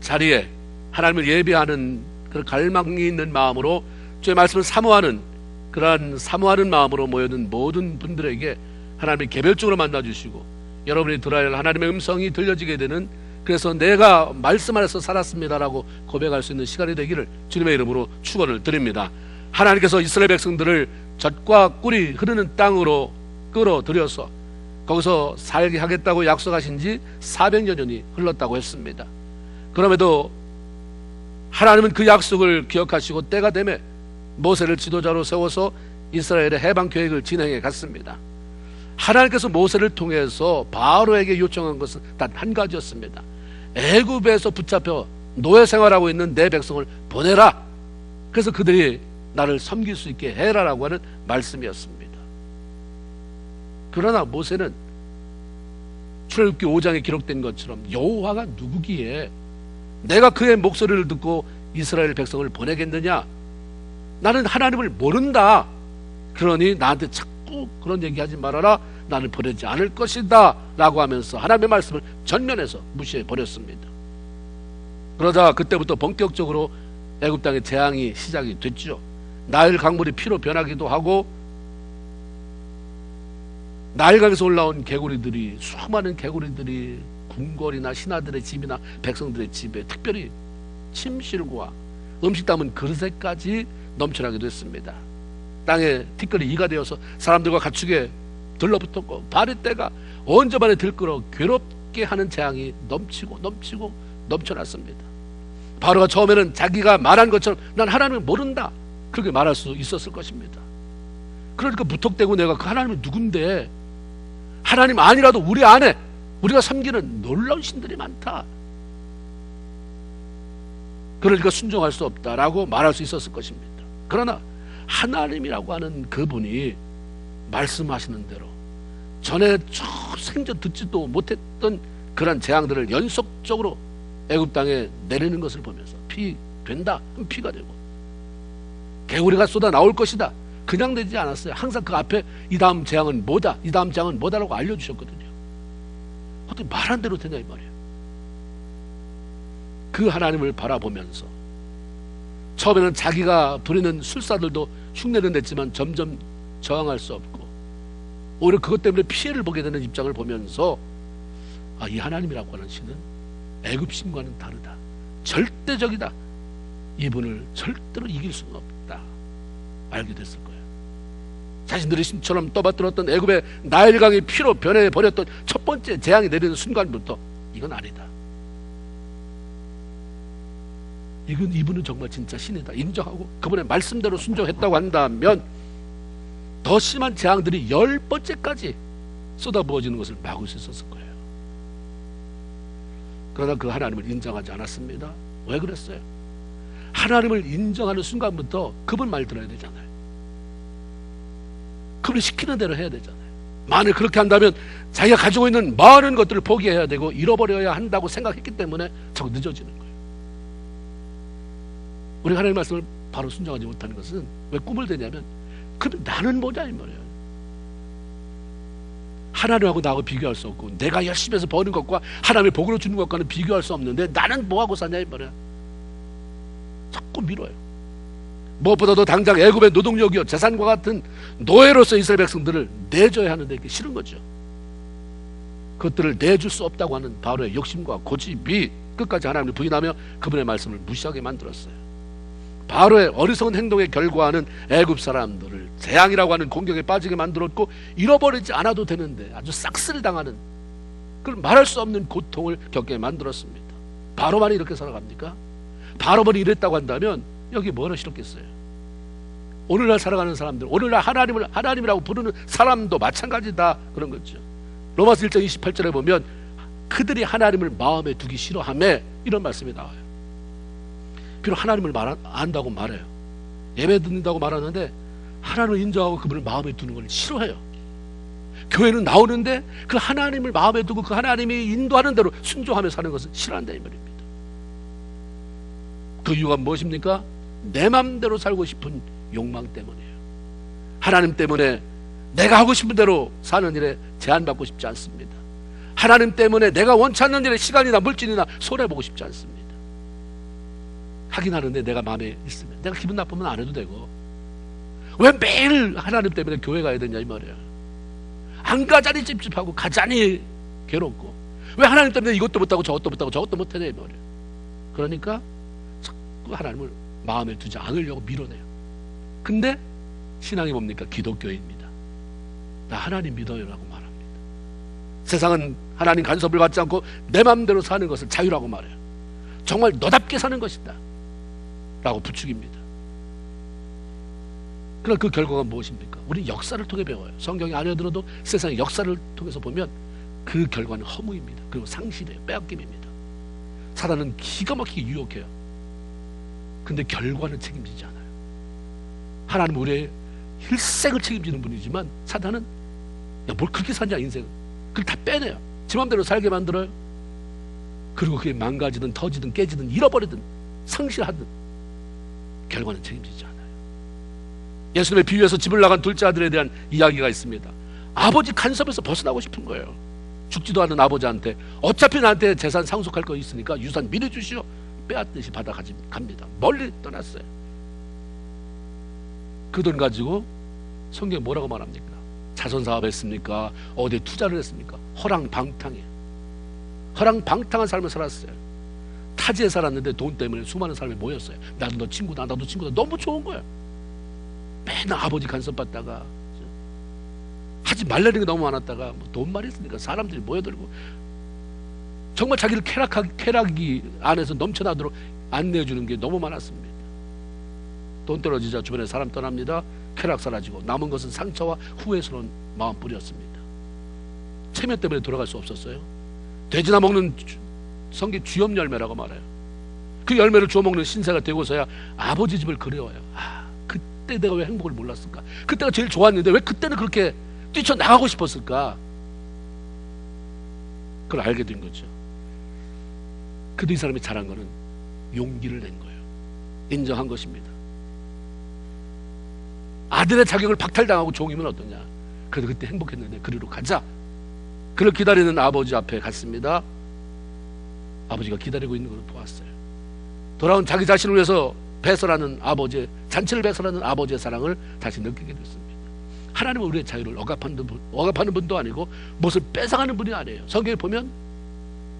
자리에 하나님을 예배하는 그런 갈망이 있는 마음으로 주의 말씀을 사모하는, 그러한 사모하는 마음으로 모여든 모든 분들에게 하나님이 개별적으로 만나주시고 여러분이 들어야 할 하나님의 음성이 들려지게 되는, 그래서 내가 말씀 안에서 살았습니다라고 고백할 수 있는 시간이 되기를 주님의 이름으로 축원을 드립니다. 하나님께서 이스라엘 백성들을 젖과 꿀이 흐르는 땅으로 끌어들여서 거기서 살게 하겠다고 약속하신 지 400여 년이 흘렀다고 했습니다. 그럼에도 하나님은 그 약속을 기억하시고 때가 되매 모세를 지도자로 세워서 이스라엘의 해방 계획을 진행해 갔습니다. 하나님께서 모세를 통해서 바로에게 요청한 것은 단 한 가지였습니다. 애굽에서 붙잡혀 노예 생활하고 있는 내 백성을 보내라. 그래서 그들이 나를 섬길 수 있게 해라라고 하는 말씀이었습니다. 그러나 모세는 출애굽기 5장에 기록된 것처럼 여호와가 누구기에 내가 그의 목소리를 듣고 이스라엘 백성을 보내겠느냐, 나는 하나님을 모른다, 그러니 나한테 자꾸 그런 얘기하지 말아라, 나는 보내지 않을 것이다 라고 하면서 하나님의 말씀을 전면에서 무시해 버렸습니다. 그러자 그때부터 본격적으로 애굽 땅의 재앙이 시작이 됐죠. 나일 강물이 피로 변하기도 하고 나일강에서 올라온 개구리들이, 수많은 개구리들이 궁궐이나 신하들의 집이나 백성들의 집에 특별히 침실과 음식 담은 그릇에까지 넘쳐나기도 했습니다. 땅에 티끌이 이가 되어서 사람들과 가축에 들러붙었고 바리떼가 언저만에 들끓어 괴롭게 하는 재앙이 넘치고 넘쳐났습니다. 바로가 처음에는 자기가 말한 것처럼 난 하나님을 모른다, 그렇게 말할 수 있었을 것입니다. 그러니까 무턱대고 내가 그 하나님이 누군데, 하나님 아니라도 우리 안에 우리가 섬기는 놀라운 신들이 많다, 그러니까 순종할 수 없다라고 말할 수 있었을 것입니다. 그러나 하나님이라고 하는 그분이 말씀하시는 대로 전에 생전 듣지도 못했던 그런 재앙들을 연속적으로 애굽 땅에 내리는 것을 보면서 피 된다 하면 피가 되고 개구리가 쏟아 나올 것이다, 그냥 되지 않았어요. 항상 그 앞에 이 다음 재앙은 뭐다, 이 다음 재앙은 뭐다라고 알려주셨거든요. 어떻게 말한 대로 되냐 이 말이에요. 그 하나님을 바라보면서 처음에는 자기가 부리는 술사들도 흉내는 냈지만 점점 저항할 수 없고 오히려 그것 때문에 피해를 보게 되는 입장을 보면서 이 하나님이라고 하는 신은 애굽 신과는 다르다, 절대적이다, 이분을 절대로 이길 수는 없다 알게 됐을 거예요. 자신들의 신처럼 떠받들었던 애굽의 나일강이 피로 변해버렸던 첫 번째 재앙이 내리는 순간부터 이건 아니다, 이분은 정말 진짜 신이다 인정하고 그분의 말씀대로 순종했다고 한다면 더 심한 재앙들이 10번째까지 쏟아부어지는 것을 막을 수 있었을 거예요. 그러나 그 하나님을 인정하지 않았습니다. 왜 그랬어요? 하나님을 인정하는 순간부터 그분 말 들어야 되잖아요. 그분이 시키는 대로 해야 되잖아요. 만일 그렇게 한다면 자기가 가지고 있는 많은 것들을 포기해야 되고 잃어버려야 한다고 생각했기 때문에 자꾸 늦어지는 거예요. 우리 하나님의 말씀을 바로 순종하지 못하는 것은 왜 꿈을 대냐면, 그럼 나는 뭐냐 이 말이에요. 하나님하고 나하고 비교할 수 없고 내가 열심히 해서 버는 것과 하나님의 복으로 주는 것과는 비교할 수 없는데 나는 뭐하고 사냐 이 말이야. 자꾸 미뤄요. 무엇보다도 당장 애굽의 노동력이요 재산과 같은 노예로서 이스라엘 백성들을 내줘야 하는데 이게 싫은 거죠. 그것들을 내줄 수 없다고 하는 바로의 욕심과 고집이 끝까지 하나님을 부인하며 그분의 말씀을 무시하게 만들었어요. 바로의 어리석은 행동의 결과는 애굽 사람들을 재앙이라고 하는 공격에 빠지게 만들었고 잃어버리지 않아도 되는데 아주 싹쓸이 당하는 그런 말할 수 없는 고통을 겪게 만들었습니다. 바로만이 이렇게 살아갑니까? 바로만이 이랬다고 한다면 여기 뭐라 싫었겠어요? 오늘날 살아가는 사람들, 오늘날 하나님을 하나님이라고 부르는 사람도 마찬가지다 그런 거죠. 로마서 1장 28절에 보면 그들이 하나님을 마음에 두기 싫어하며 이런 말씀이 나와요. 비록 하나님을 안다고 말해요. 예배 듣는다고 말하는데 하나님을 인정하고 그분을 마음에 두는 걸 싫어해요. 교회는 나오는데 그 하나님을 마음에 두고 그 하나님이 인도하는 대로 순종하며 사는 것을 싫어한다 이 말입니다. 그 이유가 무엇입니까? 내 마음대로 살고 싶은 욕망 때문이에요. 하나님 때문에 내가 하고 싶은 대로 사는 일에 제한받고 싶지 않습니다. 하나님 때문에 내가 원치 않는 일에 시간이나 물질이나 손해보고 싶지 않습니다. 하긴 하는데 내가 마음에 있으면, 내가 기분 나쁘면 안 해도 되고, 왜 매일 하나님 때문에 교회 가야 되냐 이 말이야. 안 가자니 찝찝하고 가자니 괴롭고, 왜 하나님 때문에 이것도 못하고 저것도 못하고 저것도 못하냐 이 말이야. 그러니까 자꾸 하나님을 마음에 두지 않으려고 밀어내요. 근데 신앙이 뭡니까? 기독교입니다. 나 하나님 믿어요라고 말합니다. 세상은 하나님 간섭을 받지 않고 내 마음대로 사는 것을 자유라고 말해요. 정말 너답게 사는 것이다 라고 부추깁니다. 그럼 그 결과가 무엇입니까? 우리 역사를 통해 배워요. 성경이 아니어 들어도 세상의 역사를 통해서 보면 그 결과는 허무입니다. 그리고 상실이에요. 빼앗김입니다. 사단은 기가 막히게 유혹해요. 근데 결과는 책임지지 않아요. 하나님은 우리의 일생을 책임지는 분이지만 사단은 야, 뭘 그렇게 사냐 인생은, 그걸 다 빼내요. 지 맘대로 살게 만들어요. 그리고 그게 망가지든 터지든 깨지든 잃어버리든 상실하든 결과는 책임지지 않아요. 예수님의 비유에서 집을 나간 둘째 아들에 대한 이야기가 있습니다. 아버지 간섭에서 벗어나고 싶은 거예요. 죽지도 않은 아버지한테 어차피 나한테 재산 상속할 거 있으니까 유산 미리 주시오, 빼앗듯이 받아갑니다. 멀리 떠났어요. 그 돈 가지고 성경에 뭐라고 말합니까? 자선사업 했습니까? 어디에 투자를 했습니까? 허랑방탕해. 허랑방탕한 삶을 살았어요. 타지에 살았는데 돈 때문에 수많은 사람이 모였어요. 나도 너 친구다, 나도 친구다. 너무 좋은 거예요. 맨날 아버지 간섭받다가 하지 말라는 게 너무 많았다가 뭐 돈만 있으니까 사람들이 모여들고 정말 자기를 쾌락이 안에서 넘쳐나도록 안 내어주는 게 너무 많았습니다. 돈 떨어지자 주변에 사람 떠납니다. 쾌락 사라지고 남은 것은 상처와 후회스러운 마음뿐이었습니다. 체면 때문에 돌아갈 수 없었어요. 돼지나 먹는 성경 주염 열매라고 말해요. 그 열매를 주워 먹는 신세가 되고서야 아버지 집을 그리워요. 그때 내가 왜 행복을 몰랐을까? 그때가 제일 좋았는데 왜 그때는 그렇게 뛰쳐나가고 싶었을까? 그걸 알게 된 거죠. 그도 이 사람이 잘한 거는 용기를 낸 거예요. 인정한 것입니다. 아들의 자격을 박탈당하고 종이면 어떠냐? 그래도 그때 행복했는데 그리로 가자. 그를 기다리는 아버지 앞에 갔습니다. 아버지가 기다리고 있는 걸 보았어요. 돌아온 자기 자신을 위해서 배설하는 아버지의, 잔치를 배설하는 아버지의 사랑을 다시 느끼게 됐습니다. 하나님은 우리의 자유를 억압하는 분도 아니고 무엇을 뺏어가는 분이 아니에요. 성경에 보면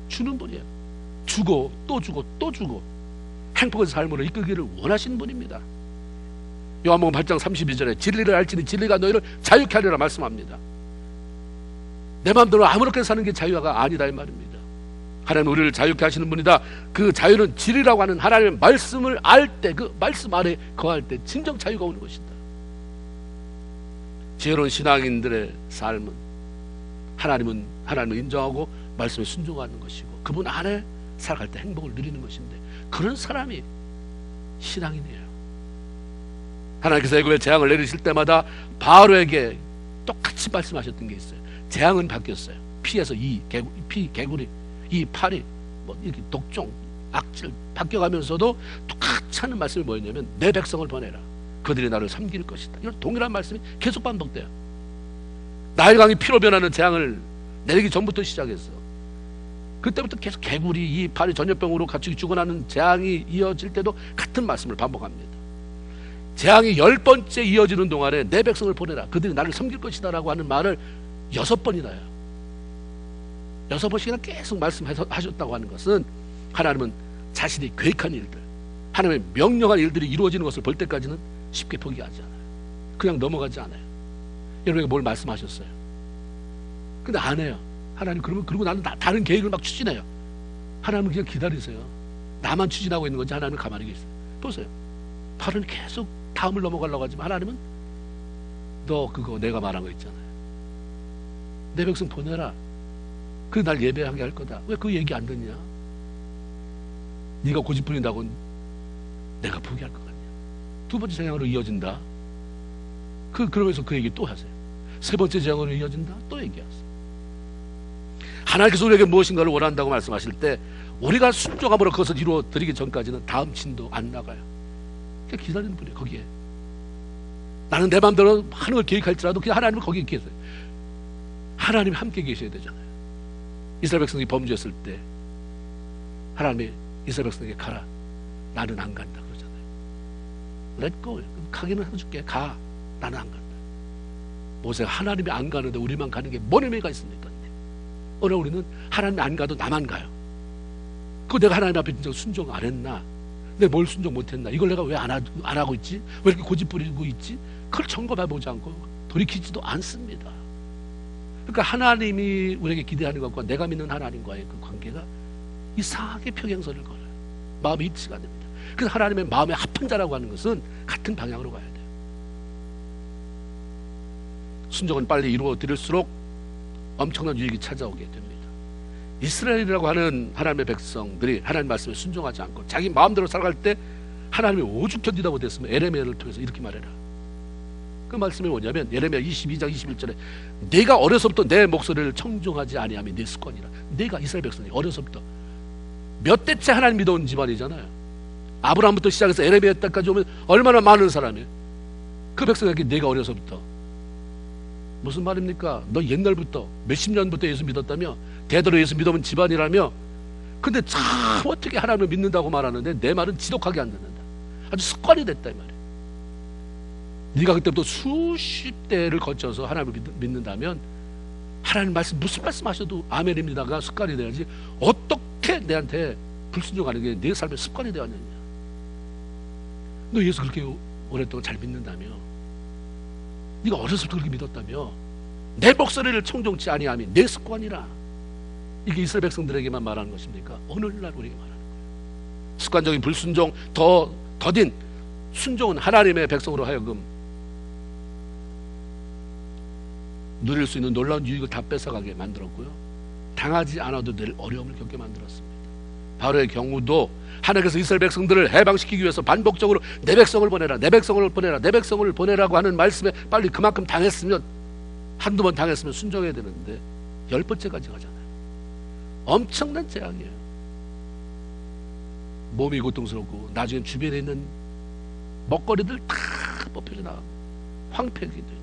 주는 분이에요. 주고 또 주고 또 주고 행복한 삶으로 이끌기를 원하시는 분입니다. 요한복음 8장 32절에 진리를 알지니 진리가 너희를 자유케 하리라 말씀합니다. 내 마음대로 아무렇게 사는 게 자유가 아니다 이 말입니다. 하나님은 우리를 자유케 하시는 분이다. 그 자유는 진리라고 하는 하나님의 말씀을 알 때, 그 말씀 아래 거할 때 진정 자유가 오는 것이다. 지혜로운 신앙인들의 삶은 하나님을 인정하고 말씀에 순종하는 것이고 그분 안에 살아갈 때 행복을 누리는 것인데, 그런 사람이 신앙인이에요. 하나님께서 애굽에 재앙을 내리실 때마다 바로에게 똑같이 말씀하셨던 게 있어요. 재앙은 바뀌었어요. 피에서 개구리, 이 파리, 뭐 이렇게 독종, 악질 바뀌어가면서도 똑같이 하는 말씀이 뭐였냐면 내 백성을 보내라. 그들이 나를 섬길 것이다. 이런 동일한 말씀이 계속 반복돼요. 나일강이 피로 변하는 재앙을 내리기 전부터 시작했어. 그때부터 계속 개구리, 이 파리, 전염병으로 같이 죽어나는 재앙이 이어질 때도 같은 말씀을 반복합니다. 재앙이 10번째 이어지는 동안에 내 백성을 보내라. 그들이 나를 섬길 것이다 라고 하는 말을 6번이나 해요. 6번씩이나 계속 말씀하셨다고 하는 것은 하나님은 자신이 계획한 일들, 하나님의 명령한 일들이 이루어지는 것을 볼 때까지는 쉽게 포기하지 않아요. 그냥 넘어가지 않아요. 여러분에게 뭘 말씀하셨어요? 근데 안 해요. 하나님 그리고 나는 다른 계획을 막 추진해요. 하나님은 그냥 기다리세요. 나만 추진하고 있는 건지 하나님은 가만히 계세요. 보세요. 바로는 계속 다음을 넘어가려고 하지만 하나님은 너 그거 내가 말한 거 있잖아요. 내 백성 보내라. 그 날 예배하게 할 거다. 왜 그 얘기 안 듣냐? 네가 고집부린다고 내가 포기할 것 같냐? 두 번째 재앙으로 이어진다. 그러면서 그 얘기 또 하세요. 세 번째 재앙으로 이어진다. 또 얘기하세요. 하나님께서 우리에게 무엇인가를 원한다고 말씀하실 때 우리가 순종함으로 그것을 이루어 드리기 전까지는 다음 진도 안 나가요. 그냥 기다리는 분이에요. 거기에 나는 내 마음대로 하는 걸 계획할지라도 그냥 하나님은 거기에 계세요. 하나님이 함께 계셔야 되잖아요. 이스라엘 백성이 범죄했을 때 하나님이 이스라엘 백성에게 가라, 나는 안 간다 그러잖아요. Let go. 가기는 해줄게. 가. 나는 안 간다. 모세가 하나님이 안 가는데 우리만 가는 게 뭔 의미가 있습니까? 오늘 우리는 하나님이 안 가도 나만 가요. 그거 내가 하나님 앞에 진짜 순종 안 했나? 내가 뭘 순종 못했나? 이걸 내가 왜 안 하고 있지? 왜 이렇게 고집 부리고 있지? 그걸 점검해보지 않고 돌이키지도 않습니다. 그러니까 하나님이 우리에게 기대하는 것과 내가 믿는 하나님과의 그 관계가 이상하게 평행선을 걸어요. 마음이 일치가 안 됩니다. 그래서 하나님의 마음에 합한 자라고 하는 것은 같은 방향으로 가야 돼요. 순종은 빨리 이루어질수록 엄청난 유익이 찾아오게 됩니다. 이스라엘이라고 하는 하나님의 백성들이 하나님 말씀에 순종하지 않고 자기 마음대로 살아갈 때 하나님이 오죽 견디다 못했으면 에레미야를 통해서 이렇게 말해라. 그 말씀이 뭐냐면 예레미야 22장 21절에 내가 어려서부터 내 목소리를 청종하지 아니함이 내 습관이라. 내가 이스라엘 백성이 어려서부터 몇 대째 하나님 믿어온 집안이잖아요. 아브라함부터 시작해서 에레미야 때까지 오면 얼마나 많은 사람이에요. 그 백성에게 내가 어려서부터 무슨 말입니까? 너 옛날부터 몇십 년부터 예수 믿었다며 대대로 예수 믿어본 집안이라며 근데 참 어떻게 하나님을 믿는다고 말하는데 내 말은 지독하게 안 듣는다. 아주 습관이 됐다 이 말이에요. 네가 그때부터 수십 대를 거쳐서 하나님을 믿는다면 하나님 말씀 무슨 말씀 하셔도 아멘입니다가 습관이 돼야지 어떻게 내한테 불순종하는 게 내 삶의 습관이 되었느냐. 너 예수 그렇게 오랫동안 잘 믿는다며 네가 어려서부터 그렇게 믿었다며 내 목소리를 청종치 아니함이 내 습관이라. 이게 이스라엘 백성들에게만 말하는 것입니까? 오늘날 우리에게 말하는 거예요. 습관적인 불순종, 더딘 순종은 하나님의 백성으로 하여금 누릴 수 있는 놀라운 유익을 다 뺏어가게 만들었고요, 당하지 않아도 늘 어려움을 겪게 만들었습니다. 바로의 경우도 하나님께서 이스라엘 백성들을 해방시키기 위해서 반복적으로 내 백성을 보내라, 내 백성을 보내라, 내 백성을 보내라고 하는 말씀에 빨리 그만큼 당했으면, 한두 번 당했으면 순종해야 되는데 10번째까지 가잖아요. 엄청난 재앙이에요. 몸이 고통스럽고 나중에 주변에 있는 먹거리들 다 뽑혀져 나가고 황폐하게 되는,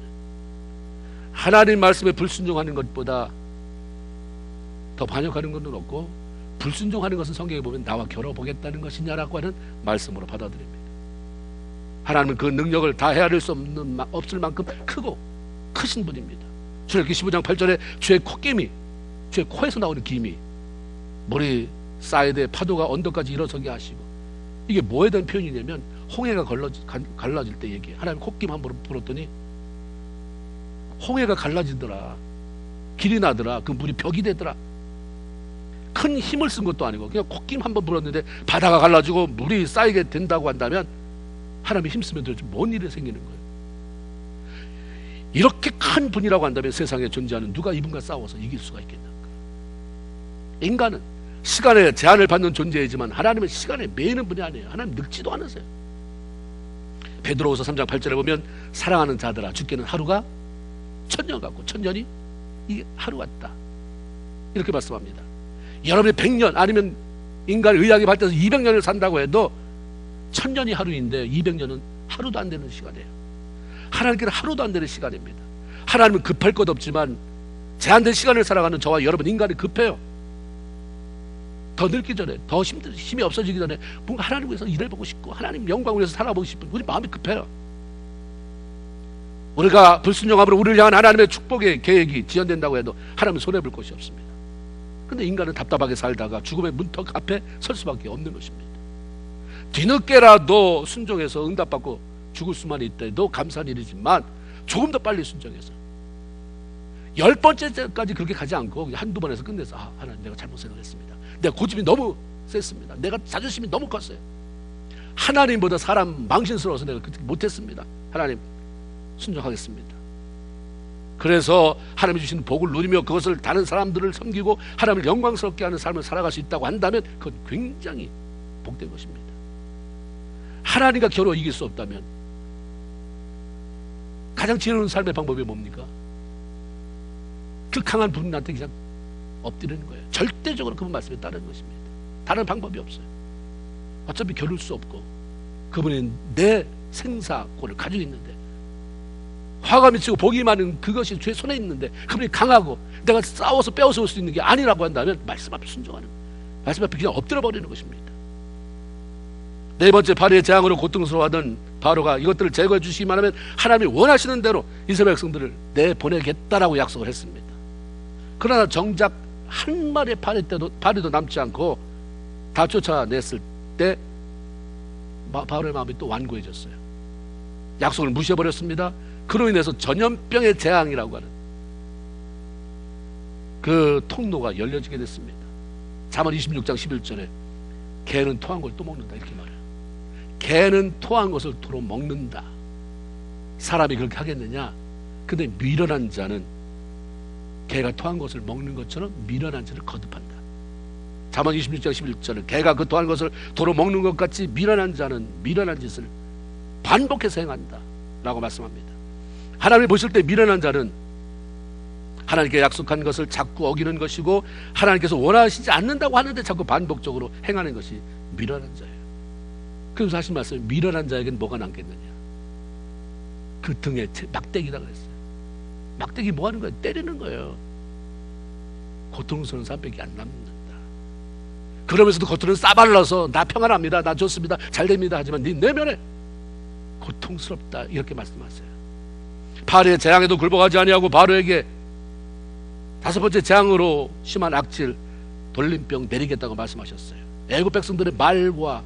하나님 말씀에 불순종하는 것보다 더 반역하는 것은 없고, 불순종하는 것은 성경에 보면 나와 겨뤄보겠다는 것이냐라고 하는 말씀으로 받아들입니다. 하나님은 그 능력을 다 헤아릴 수 없을 만큼 크고 크신 분입니다. 출애굽기 15장 8절에 주의 콧김이, 주의 코에서 나오는 김이 머리 사이드에 파도가 언덕까지 일어서게 하시고, 이게 뭐에 대한 표현이냐면 홍해가 갈라질 때 얘기해요. 하나님 콧김 한 번 불었더니 홍해가 갈라지더라, 길이 나더라, 그 물이 벽이 되더라. 큰 힘을 쓴 것도 아니고 그냥 콧김 한 번 불었는데 바다가 갈라지고 물이 쌓이게 된다고 한다면 하나님이 힘쓰면 도대체 뭔 일이 생기는 거예요? 이렇게 큰 분이라고 한다면 세상에 존재하는 누가 이분과 싸워서 이길 수가 있겠는가? 인간은 시간에 제한을 받는 존재이지만 하나님은 시간에 매이는 분이 아니에요. 하나님 늙지도 않으세요. 베드로후서 3장 8절에 보면 사랑하는 자들아, 주께는 하루가 천년 같고 천년이 이게 하루 같다, 이렇게 말씀합니다. 여러분이 100년 아니면 인간의 의학이 발달해서 200년을 산다고 해도 천년이 하루인데 200년은 하루도 안 되는 시간이에요. 하나님께는 하루도 안 되는 시간입니다. 하나님은 급할 것 없지만 제한된 시간을 살아가는 저와 여러분 인간이 급해요. 더 늙기 전에, 더 힘이 없어지기 전에 뭔가 하나님 위해서 일해보고 싶고 하나님 영광을 위해서 살아보고 싶은 우리 마음이 급해요. 우리가 불순종함으로 우리를 향한 하나님의 축복의 계획이 지연된다고 해도 하나님은 손해볼 것이 없습니다. 근데 인간은 답답하게 살다가 죽음의 문턱 앞에 설 수밖에 없는 것입니다. 뒤늦게라도 순종해서 응답받고 죽을 수만 있다도 감사한 일이지만 조금 더 빨리 순종해서 10번째까지 그렇게 가지 않고 한두 번에서 끝내서 하나님 내가 잘못 생각했습니다, 내가 고집이 너무 셌습니다, 내가 자존심이 너무 컸어요, 하나님보다 사람 망신스러워서 내가 그렇게 못했습니다, 하나님 순종하겠습니다. 그래서 하나님이 주시는 복을 누리며 그것을 다른 사람들을 섬기고 하나님을 영광스럽게 하는 삶을 살아갈 수 있다고 한다면 그건 굉장히 복된 것입니다. 하나님과 겨루 이길 수 없다면 가장 지혜로운 삶의 방법이 뭡니까? 극강한 분한테 그냥 엎드리는 거예요. 절대적으로 그분 말씀에 따르는 것입니다. 다른 방법이 없어요. 어차피 겨룰 수 없고 그분이 내 생사권을 가지고 있는데 화가 미치고 복이 많은 그것이 주의 손에 있는데, 그분이 강하고 내가 싸워서 빼앗을 수 있는 게 아니라고 한다면 말씀 앞에 순종하는, 말씀 앞에 그냥 엎드려 버리는 것입니다. 네 번째, 바로의 재앙으로 고통스러워하던 바로가 이것들을 제거해 주시기만 하면 하나님이 원하시는 대로 이스라엘 백성들을 내보내겠다라고 약속을 했습니다. 그러나 정작 한 마리의 파리도 남지 않고 다 쫓아냈을 때 바로의 마음이 또 완고해졌어요. 약속을 무시해버렸습니다. 그로 인해서 전염병의 재앙이라고 하는 그 통로가 열려지게 됐습니다. 잠언 26장 11절에 개는 토한 걸 또 먹는다 이렇게 말해요. 개는 토한 것을 도로 먹는다. 사람이 그렇게 하겠느냐? 근데 미련한 자는 개가 토한 것을 먹는 것처럼 미련한 자를 거듭한다. 잠언 26장 11절에 개가 그 토한 것을 도로 먹는 것 같이 미련한 자는 미련한 짓을 반복해서 행한다 라고 말씀합니다. 하나님이 보실 때 미련한 자는 하나님께 약속한 것을 자꾸 어기는 것이고, 하나님께서 원하시지 않는다고 하는데 자꾸 반복적으로 행하는 것이 미련한 자예요. 그래서 하신 말씀, 미련한 자에게는 뭐가 남겠느냐? 그 등에 막대기다 그랬어요. 막대기 뭐 하는 거예요? 때리는 거예요. 고통스러운 삶밖에 안 남는다. 그러면서도 겉으로는 싸발라서 나 평안합니다, 나 좋습니다, 잘 됩니다 하지만 네 내면에 고통스럽다 이렇게 말씀하세요. 바로의 재앙에도 굴복하지 아니하고 바로에게 다섯 번째 재앙으로 심한 악질 돌림병 내리겠다고 말씀하셨어요. 애굽 백성들의 말과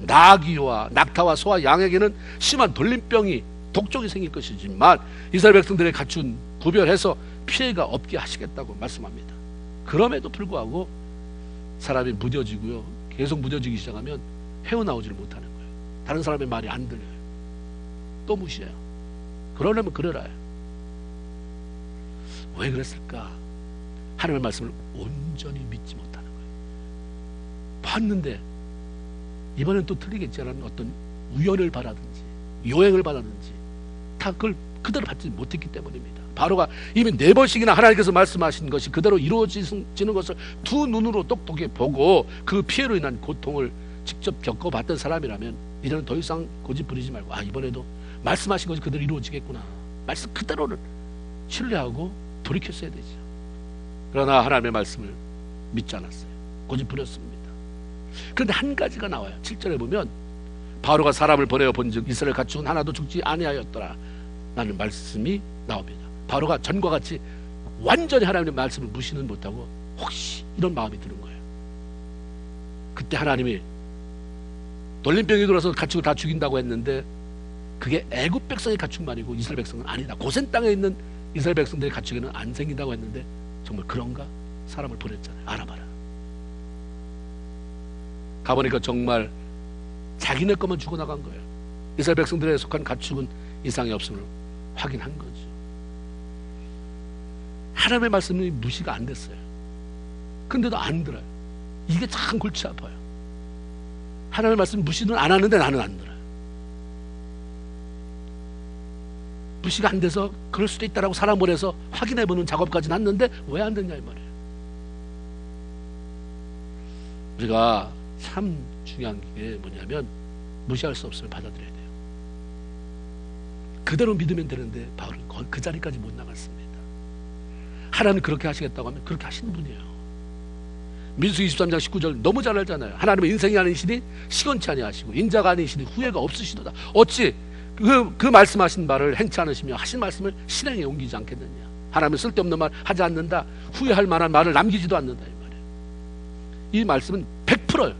나귀와 낙타와 소와 양에게는 심한 돌림병이 독종이 생길 것이지만 이스라엘 백성들의 갖춘 구별해서 피해가 없게 하시겠다고 말씀합니다. 그럼에도 불구하고 사람이 무뎌지고요, 계속 무뎌지기 시작하면 헤어나오지를 못하는 거예요. 다른 사람의 말이 안 들려요. 또 무시해요. 그러려면 그러라요. 왜 그랬을까? 하나님의 말씀을 온전히 믿지 못하는 거예요. 봤는데 이번엔 또 틀리겠지라는 어떤 우연을 바라든지 요행을 바라든지 다 그걸 그대로 받지 못했기 때문입니다. 바로가 이미 4번씩이나 하나님께서 말씀하신 것이 그대로 이루어지는 것을 두 눈으로 똑똑히 보고 그 피해로 인한 고통을 직접 겪어봤던 사람이라면 이제는 더 이상 고집 부리지 말고, 아, 이번에도 말씀하신 것이 그대로 이루어지겠구나, 말씀 그대로를 신뢰하고 돌이켰어야 되죠. 그러나 하나님의 말씀을 믿지 않았어요. 고집 부렸습니다. 그런데 한 가지가 나와요. 7절에 보면 바로가 사람을 보내어 본즉 이스라엘 가축은 하나도 죽지 아니하였더라 라는 말씀이 나옵니다. 바로가 전과 같이 완전히 하나님의 말씀을 무시는 못하고 혹시 이런 마음이 드는 거예요. 그때 하나님이 돌림병이 들어서 가축을 다 죽인다고 했는데 그게 애굽 백성의 가축만이고 이스라엘 백성은 아니다. 고센 땅에 있는 이스라엘 백성들의 가축에는 안 생긴다고 했는데 정말 그런가? 사람을 보냈잖아요. 알아봐라. 가보니까 정말 자기네 것만 죽어나간 거예요. 이스라엘 백성들에 속한 가축은 이상이 없음을 확인한 거죠. 하나님의 말씀이 무시가 안 됐어요. 근데도 안 들어요. 이게 참 골치 아파요. 하나님의 말씀 무시는 안 하는데 나는 안 들어요. 무시가 안 돼서 그럴 수도 있다라고 사람 보내서 확인해보는 작업까지는 했는데 왜 안 됐냐 이 말이에요. 우리가 참 중요한 게 뭐냐면 무시할 수 없음을 받아들여야 돼요. 그대로 믿으면 되는데 바울은 그 자리까지 못 나갔습니다. 하나님 그렇게 하시겠다고 하면 그렇게 하시는 분이에요. 민수기 23장 19절 너무 잘 알잖아요. 하나님은 인생이 아니시니 시건치 아니하시고 인자가 아니시니 후회가 없으시도다. 어찌 그 말씀하신 말을 행치 않으시며 하신 말씀을 실행에 옮기지 않겠느냐. 하나님은 쓸데없는 말 하지 않는다. 후회할 만한 말을 남기지도 않는다 이 말이에요. 이 말씀은 100%예요.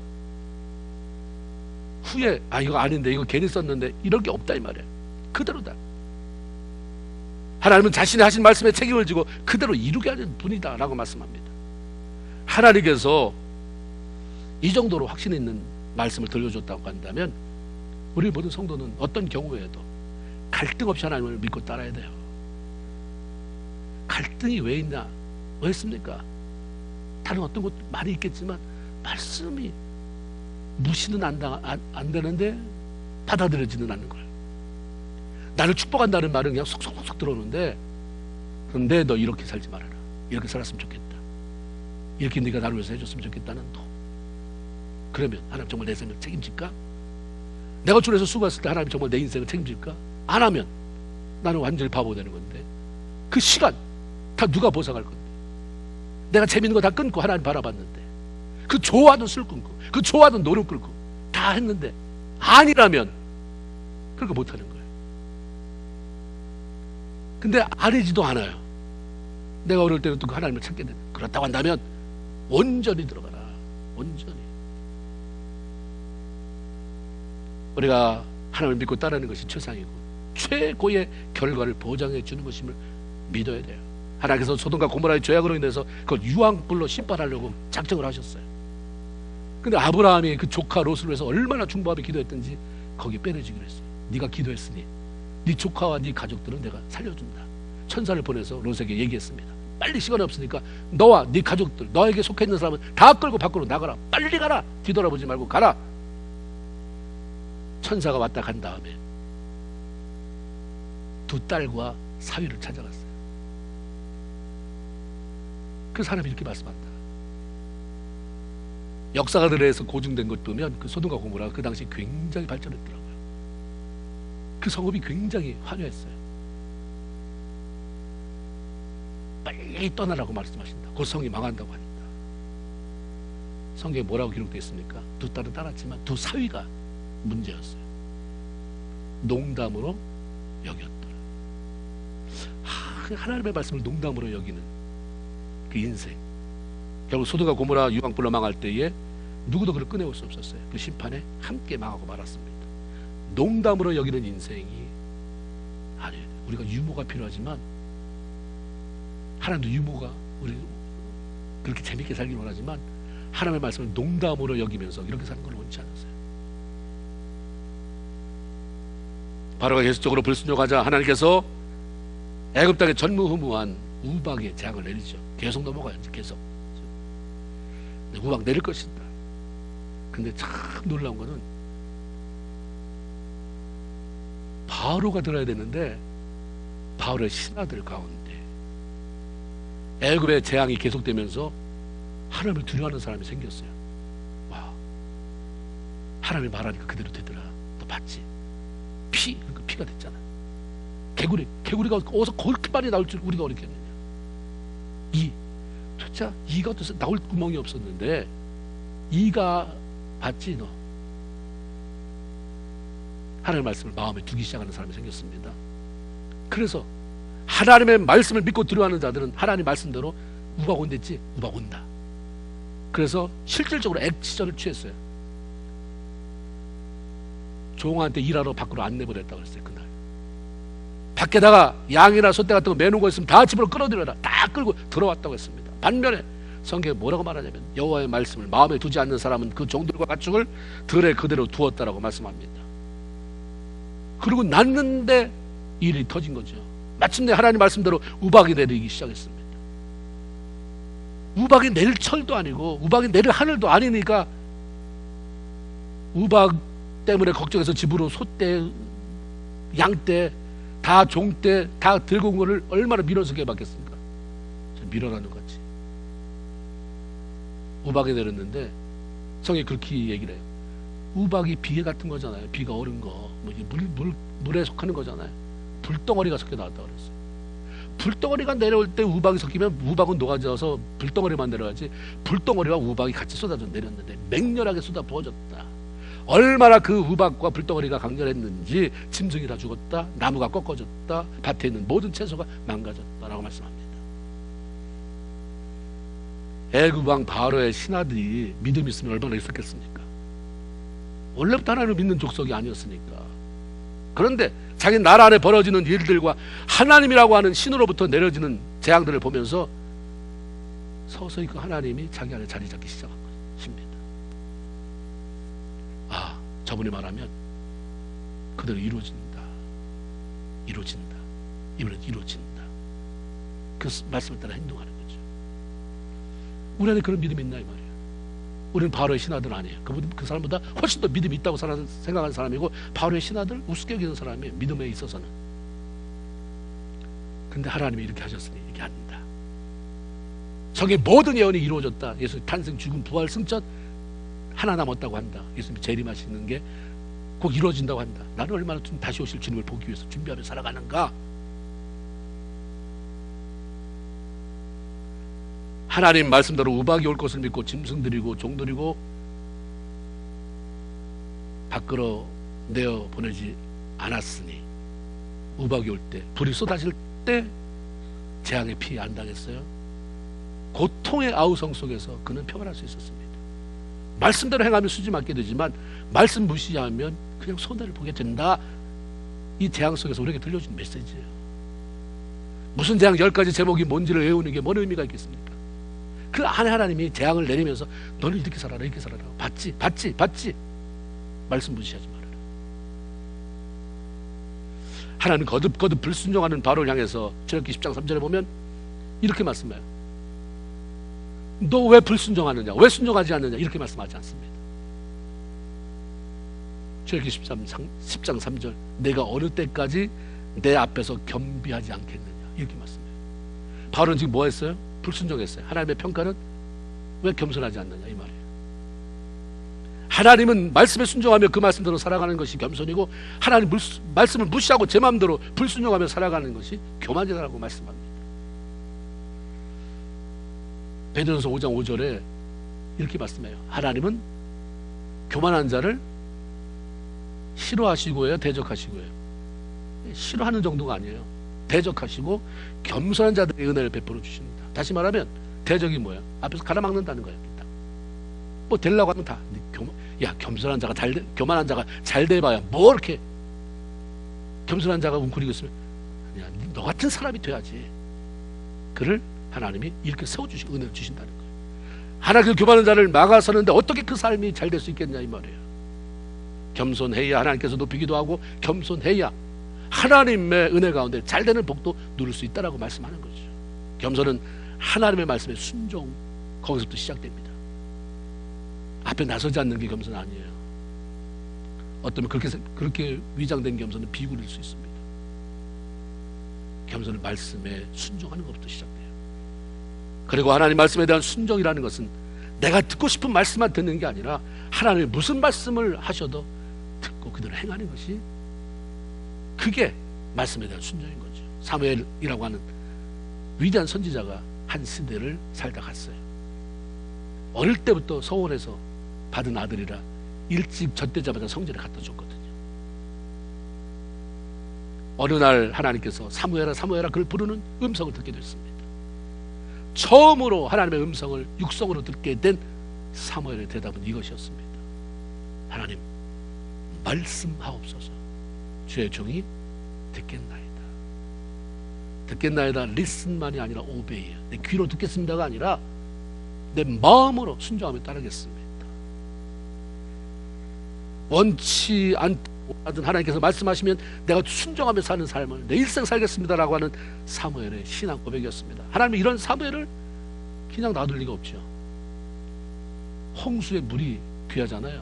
후회, 아 이거 아닌데 이거 괜히 썼는데 이런 게 없다 이 말이에요. 그대로다. 하나님은 자신이 하신 말씀에 책임을 지고 그대로 이루게 하는 분이다 라고 말씀합니다. 하나님께서 이 정도로 확신 있는 말씀을 들려줬다고 한다면 우리 모든 성도는 어떤 경우에도 갈등 없이 하나님을 믿고 따라야 돼요. 갈등이 왜 있나? 왜 있습니까? 다른 어떤 것도 많이 있겠지만 말씀이 무시는 안 되는데 받아들여지는 않는 거예요. 나를 축복한다는 말은 그냥 속속속 들어오는데, 그런데 너 이렇게 살지 말아라. 이렇게 살았으면 좋겠다. 이렇게 네가 나를 위해서 해줬으면 좋겠다는 너. 그러면 하나님 정말 내 인생을 책임질까? 내가 주에서 수고했을 때 하나님 정말 내 인생을 책임질까? 안 하면 나는 완전히 바보 되는 건데, 그 시간 다 누가 보상할 건데? 내가 재밌는 거 다 끊고 하나님 바라봤는데, 그 좋아하던 술 끊고, 그 좋아하던 노름 끊고 다 했는데, 아니라면 그렇게 못하는 거예요. 근데 아니지도 않아요. 내가 어릴 때는 또 하나님을 찾게 되는. 그렇다고 한다면 온전히 들어가라. 온전히. 우리가 하나님을 믿고 따르는 것이 최상이고 최고의 결과를 보장해 주는 것임을 믿어야 돼요. 하나님께서 소돔과 고모라의 죄악으로 인해서 그걸 유황불로 심판하려고 작정을 하셨어요. 근데 아브라함이 그 조카 롯을 위해서 얼마나 중보하며 기도했든지 거기 빼내주기로 했어요. 네가 기도했으니 네 조카와 네 가족들은 내가 살려준다. 천사를 보내서 롯에게 얘기했습니다. 빨리 시간이 없으니까 너와 네 가족들, 너에게 속해 있는 사람은 다 끌고 밖으로 나가라. 빨리 가라. 뒤돌아보지 말고 가라. 천사가 왔다 간 다음에 두 딸과 사위를 찾아갔어요. 그 사람이 이렇게 말씀한다. 역사가들에서 고증된 것 보면 그 소돔과 고모라가 그 당시 굉장히 발전했더라고요. 그 성읍이 굉장히 화려했어요. 빨리 떠나라고 말씀하신다. 그 성이 망한다고 합니다. 성경에 뭐라고 기록되어 있습니까? 두 딸은 따랐지만 두 사위가 문제였어요. 농담으로 여겼더라. 하나님의 말씀을 농담으로 여기는 그 인생. 결국 소돔과 고모라 유황불로 망할 때에 누구도 그를 꺼내올 수 없었어요. 그 심판에 함께 망하고 말았습니다. 농담으로 여기는 인생이 아니에요. 우리가 유머가 필요하지만 하나님도 유머가 우리 그렇게 재밌게 살기를 원하지만 하나님의 말씀을 농담으로 여기면서 이렇게 사는 걸 원치 않으세요. 바로가 계속적으로 불순종하자 하나님께서 애굽 땅에 전무후무한 우박의 재앙을 내리죠. 계속 넘어가야지. 계속 우박 내릴 것이다. 근데 참 놀라운 거는 바로가 들어야 되는데 바로의 신하들 가운데 애굽의 재앙이 계속되면서 하나님을 두려워하는 사람이 생겼어요. 와, 하나님이 말하니까 그대로 되더라. 너 봤지? 피, 그러니까 피가 됐잖아. 개구리가 어디서 그렇게 많이 나올 줄 우리가 어떻게 했느냐. 도대체 이가 어디서 나올 구멍이 없었는데 이가 봤지 너. 하나님의 말씀을 마음에 두기 시작하는 사람이 생겼습니다. 그래서 하나님의 말씀을 믿고 들어가는 자들은 하나님 말씀대로 우박 온댔지? 우박 온다. 그래서 실질적으로 액시전을 취했어요. 종한테 일하러 밖으로 안 내보냈다고 그랬어요. 그날 밖에다가 양이나 소떼 같은 거 매놓은 거 있으면 다 집으로 끌어들여라. 다 끌고 들어왔다고 했습니다. 반면에 성경에 뭐라고 말하냐면 여호와의 말씀을 마음에 두지 않는 사람은 그 종들과 가축을 들에 그대로 두었다라고 말씀합니다. 그리고 났는데 일이 터진 거죠. 마침내 하나님 말씀대로 우박이 내리기 시작했습니다. 우박이 내릴 철도 아니고 우박이 내릴 하늘도 아니니까 우박 때문에 걱정해서 집으로 소떼, 양떼, 다 종떼 다 들고 온 거를 얼마나 밀어서 개박겠습니까? 밀어나는 거지. 우박이 내렸는데 성경이 그렇게 얘기를 해요. 우박이 비계 같은 거잖아요. 비가 오른 거, 물에 속하는 거잖아요. 불덩어리가 섞여 나왔다고 그랬어요. 불덩어리가 내려올 때 우박이 섞이면 우박은 녹아져서 불덩어리만 내려가지 불덩어리와 우박이 같이 쏟아져 내렸는데 맹렬하게 쏟아 부어졌다. 얼마나 그 우박과 불덩어리가 강렬했는지 짐승이 다 죽었다. 나무가 꺾어졌다. 밭에 있는 모든 채소가 망가졌다라고 말씀합니다. 애굽 왕 바로의 신하들이 믿음이 있으면 얼마나 있었겠습니까? 원래부터 하나님을 믿는 족속이 아니었으니까. 그런데 자기 나라 안에 벌어지는 일들과 하나님이라고 하는 신으로부터 내려지는 재앙들을 보면서 서서히 그 하나님이 자기 안에 자리 잡기 시작한 것입니다. 아, 저분이 말하면 그대로 이루어진다. 이루어진다. 이번엔 이루어진다. 그 말씀을 따라 행동하는 거죠. 우리 안에 그런 믿음이 있나 이 말이에요. 우리는 바로의 신하들 아니에요. 그 사람보다 훨씬 더 믿음이 있다고 생각하는 사람이고 바로의 신하들 우습게 여기는 사람이에요. 믿음에 있어서는. 근데 하나님이 이렇게 하셨으니 이렇게 한다. 성의 모든 예언이 이루어졌다. 예수 탄생, 죽음, 부활, 승천 하나 남았다고 한다. 예수님이 재림하시는 게 꼭 이루어진다고 한다. 나는 얼마나 좀 다시 오실 주님을 보기 위해서 준비하며 살아가는가. 하나님 말씀대로 우박이 올 것을 믿고 짐승들이고 종들이고 밖으로 내어 보내지 않았으니 우박이 올 때, 불이 쏟아질 때 재앙의 피해 안 당했어요. 고통의 아우성 속에서 그는 평안할 수 있었습니다. 말씀대로 행하면 수지 맞게 되지만 말씀 무시하면 그냥 손해를 보게 된다. 이 재앙 속에서 우리에게 들려준 메시지예요. 무슨 재앙 10가지 제목이 뭔지를 외우는 게 뭔 의미가 있겠습니까? 그 안에 하나님이 재앙을 내리면서 너는 이렇게 살아라, 이렇게 살아라. 받지. 말씀 무시하지 말아라. 하나님 거듭 불순종하는 바로를 향해서 출애굽기 10장 3절에 보면 이렇게 말씀해요. 너 왜 불순종하느냐, 왜 순종하지 않느냐, 이렇게 말씀하지 않습니다. 출애굽기 10장 3절, 내가 어느 때까지 내 앞에서 겸비하지 않겠느냐, 이렇게 말씀해요. 바로는 지금 뭐 했어요? 불순종했어요. 하나님의 평가는 왜 겸손하지 않느냐, 이 말이에요. 하나님은 말씀에 순종하며 그 말씀대로 살아가는 것이 겸손이고, 하나님 말씀을 무시하고 제 마음대로 불순종하며 살아가는 것이 교만이라고 말씀합니다. 베드로전서 5장 5절에 이렇게 말씀해요. 하나님은 교만한 자를 싫어하시고요, 대적하시고요. 싫어하는 정도가 아니에요. 대적하시고 겸손한 자들의 은혜를 베풀어 주십니다. 다시 말하면 대적이 뭐예요? 앞에서 가라막는다는 거예요. 뭐 되려고 하면 다 겸손한 자가 교만한 자가 잘 돼봐야 뭐 이렇게 겸손한 자가 웅크리고 있으면 아니야, 너 같은 사람이 돼야지. 그를 하나님이 이렇게 세워주시고 은혜를 주신다는 거예요. 하나님 그 교만한 자를 막아서는데 어떻게 그 삶이 잘 될 수 있겠냐, 이 말이에요. 겸손해야 하나님께서 높이기도 하고, 겸손해야 하나님의 은혜 가운데 잘 되는 복도 누릴 수 있다라고 말씀하는 거죠. 겸손은 하나님의 말씀에 순종, 거기서부터 시작됩니다. 앞에 나서지 않는 게 겸손 아니에요. 어쩌면 그렇게 위장된 겸손은 비굴일 수 있습니다. 겸손은 말씀에 순종하는 것부터 시작돼요. 그리고 하나님 말씀에 대한 순종이라는 것은 내가 듣고 싶은 말씀만 듣는 게 아니라 하나님이 무슨 말씀을 하셔도 듣고 그대로 행하는 것이, 그게 말씀에 대한 순종인 거죠. 사무엘이라고 하는 위대한 선지자가 한 시대를 살다 갔어요. 어릴 때부터 서원에서 받은 아들이라 일찍 젖되자마자 성전에 갖다 줬거든요. 어느 날 하나님께서 사무엘아 사무엘아 그를 부르는 음성을 듣게 됐습니다. 처음으로 하나님의 음성을 육성으로 듣게 된 사무엘의 대답은 이것이었습니다. 하나님, 말씀하옵소서. 주의 종이 듣겠나이다. 듣겠나이다. 리슨만이 아니라 오베이야. 내 귀로 듣겠습니다가 아니라 내 마음으로 순종하며 따르겠습니다. 원치 않든 하나님께서 말씀하시면 내가 순종하며 사는 삶을 내 일생 살겠습니다라고 하는 사무엘의 신앙 고백이었습니다. 하나님은 이런 사무엘을 그냥 놔둘 리가 없죠. 홍수의 물이 귀하잖아요.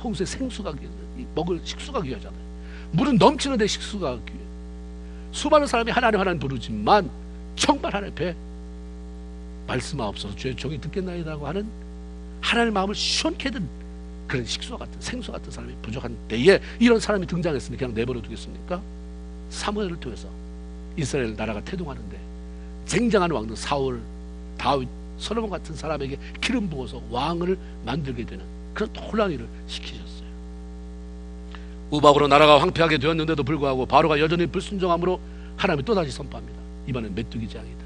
홍수의 생수가 먹을 식수가 귀하잖아요. 물은 넘치는데 식수가 귀해요. 수많은 사람이 하나님 부르지만 정말 하나님 앞에 말씀하옵소서 주의 종이 듣겠나이다라고 하는 하나님의 마음을 시원케 든 그런 식수와 같은 생수 같은 사람이 부족한 때에 이런 사람이 등장했으니 그냥 내버려 두겠습니까? 사무엘을 통해서 이스라엘 나라가 태동하는데 쟁쟁한 왕들 사울, 다윗, 솔로몬 같은 사람에게 기름 부어서 왕을 만들게 되는 그런 놀라운 일을 시키셨어요. 우박으로 나라가 황폐하게 되었는데도 불구하고 바로가 여전히 불순종함으로 하나님이 또다시 선포합니다. 이번엔 메뚜기 재앙이다.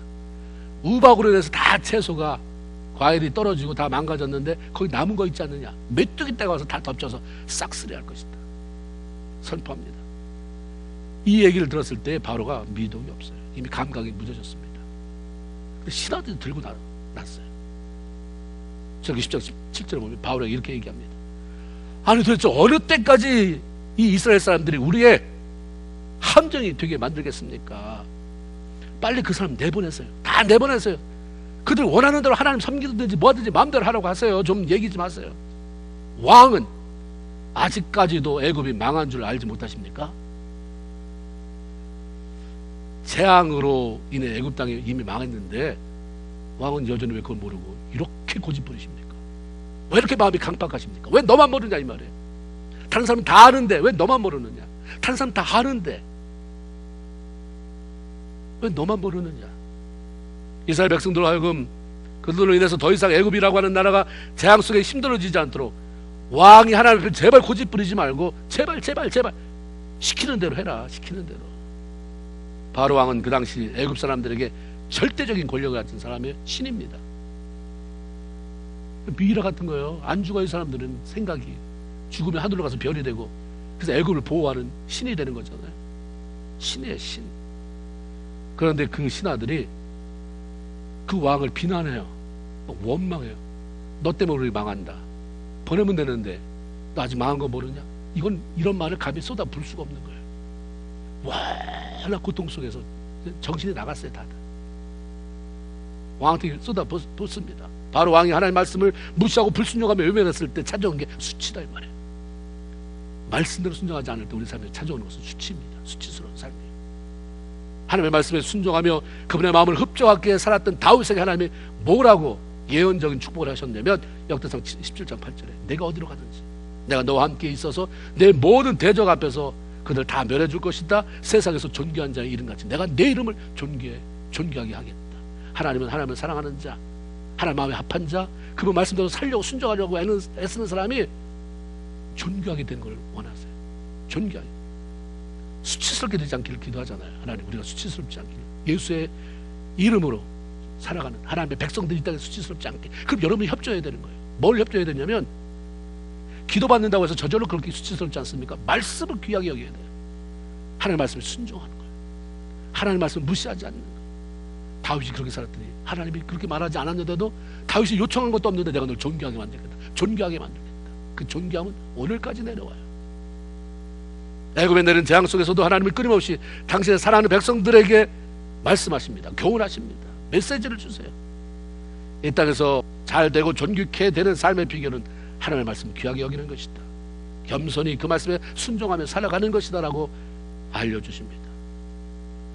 우박으로 인해서 다 채소가 과일이 떨어지고 다 망가졌는데 거기 남은 거 있지 않느냐, 메뚜기 떼가 와서 다 덮쳐서 싹쓸이할 것이다 선포합니다. 이 얘기를 들었을 때 바로가 미동이 없어요. 이미 감각이 무뎌졌습니다. 근데 신하들이 들고 났어요. 저기 10장 7절에 보면 바울에게 이렇게 얘기합니다. 아니 도대체 어느 때까지 이 이스라엘 사람들이 우리의 함정이 되게 만들겠습니까? 빨리 그 사람 내보내세요. 다 내보내세요. 그들 원하는 대로 하나님 섬기든지 뭐든지 마음대로 하라고 하세요. 좀 얘기 좀 하세요. 왕은 아직까지도 애굽이 망한 줄 알지 못하십니까? 재앙으로 인해 애굽 땅이 이미 망했는데 왕은 여전히 왜 그걸 모르고 이렇게 고집부리십니까? 왜 이렇게 마음이 강박하십니까? 왜 너만 모르냐 이 말이에요. 다른 사람은 다 아는데 왜 너만 모르느냐? 다른 사람은 다 아는데 왜 너만 모르느냐? 이스라엘 백성들로 하여금 그들로 인해서 더 이상 애굽이라고 하는 나라가 재앙 속에 힘들어지지 않도록 왕이 하나님 앞에 제발 고집 부리지 말고 제발 시키는 대로 해라. 시키는 대로. 바로 왕은 그 당시 애굽 사람들에게 절대적인 권력을 가진 사람의 신입니다. 미이라 같은 거예요. 안 죽어 이 사람들은 생각이 죽으면 하늘로 가서 별이 되고 그래서 애굽을 보호하는 신이 되는 거잖아요. 신이에요, 신. 그런데 그 신하들이 그 왕을 비난해요. 원망해요. 너 때문에 우리 망한다. 보내면 되는데 너 아직 망한 거 모르냐? 이런 말을 감히 쏟아 부을 수가 없는 거예요. 와, 고통 속에서 정신이 나갔어요, 다들. 왕한테 쏟아 붓습니다. 바로 왕이 하나님의 말씀을 무시하고 불순종하며 외면했을 때 찾아온 게 수치다 이 말이에요. 말씀대로 순종하지 않을 때 우리 삶에 찾아오는 것은 수치입니다. 수치스러운 삶이에요. 하나님의 말씀에 순종하며 그분의 마음을 흡족하게 살았던 다윗에게 하나님이 뭐라고 예언적인 축복을 하셨냐면 역대상 17장 8절에 내가 어디로 가든지 내가 너와 함께 있어서 내 모든 대적 앞에서 그들 다 멸해줄 것이다. 세상에서 존귀한 자의 이름같이 내가 내 이름을 존귀하게 하겠다. 하나님은 하나님을 사랑하는 자, 하나님 마음에 합한 자, 그분 말씀대로 살려고 순종하려고 애쓰는 사람이 존귀하게 되는 걸 원하세요. 존귀하게. 수치스럽게 되지 않기를 기도하잖아요. 하나님 우리가 수치스럽지 않기를, 예수의 이름으로 살아가는 하나님의 백성들이 이 땅에 수치스럽지 않게. 그럼 여러분이 협조해야 되는 거예요. 뭘 협조해야 되냐면 기도받는다고 해서 저절로 그렇게 수치스럽지 않습니까? 말씀을 귀하게 여겨야 돼요. 하나님 말씀에 순종하는 거예요. 하나님 말씀을 무시하지 않는 거예요. 다윗이 그렇게 살았더니 하나님이 그렇게 말하지 않았는데도 다윗이 요청한 것도 없는데 내가 널 존귀하게 만들겠다. 존귀하게 만들겠다. 그 존귀함은 오늘까지 내려와요. 애굽에 내린 재앙 속에서도 하나님이 끊임없이 당신의 사랑하는 백성들에게 말씀하십니다. 교훈하십니다. 메시지를 주세요. 이 땅에서 잘 되고 존귀케 되는 삶의 비결은 하나님의 말씀을 귀하게 여기는 것이다. 겸손히 그 말씀에 순종하며 살아가는 것이다 라고 알려주십니다.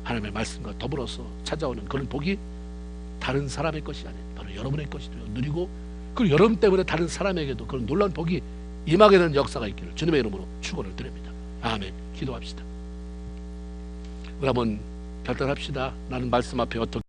하나님의 말씀과 더불어서 찾아오는 그런 복이 다른 사람의 것이 아닌 바로 여러분의 것이 되어 누리고, 그리고 여러분 때문에 다른 사람에게도 그런 놀라운 복이 임하게 되는 역사가 있기를 주님의 이름으로 축원을 드립니다. 아멘. 기도합시다. 우리 한번 결단합시다. 나는 말씀 앞에 어떻게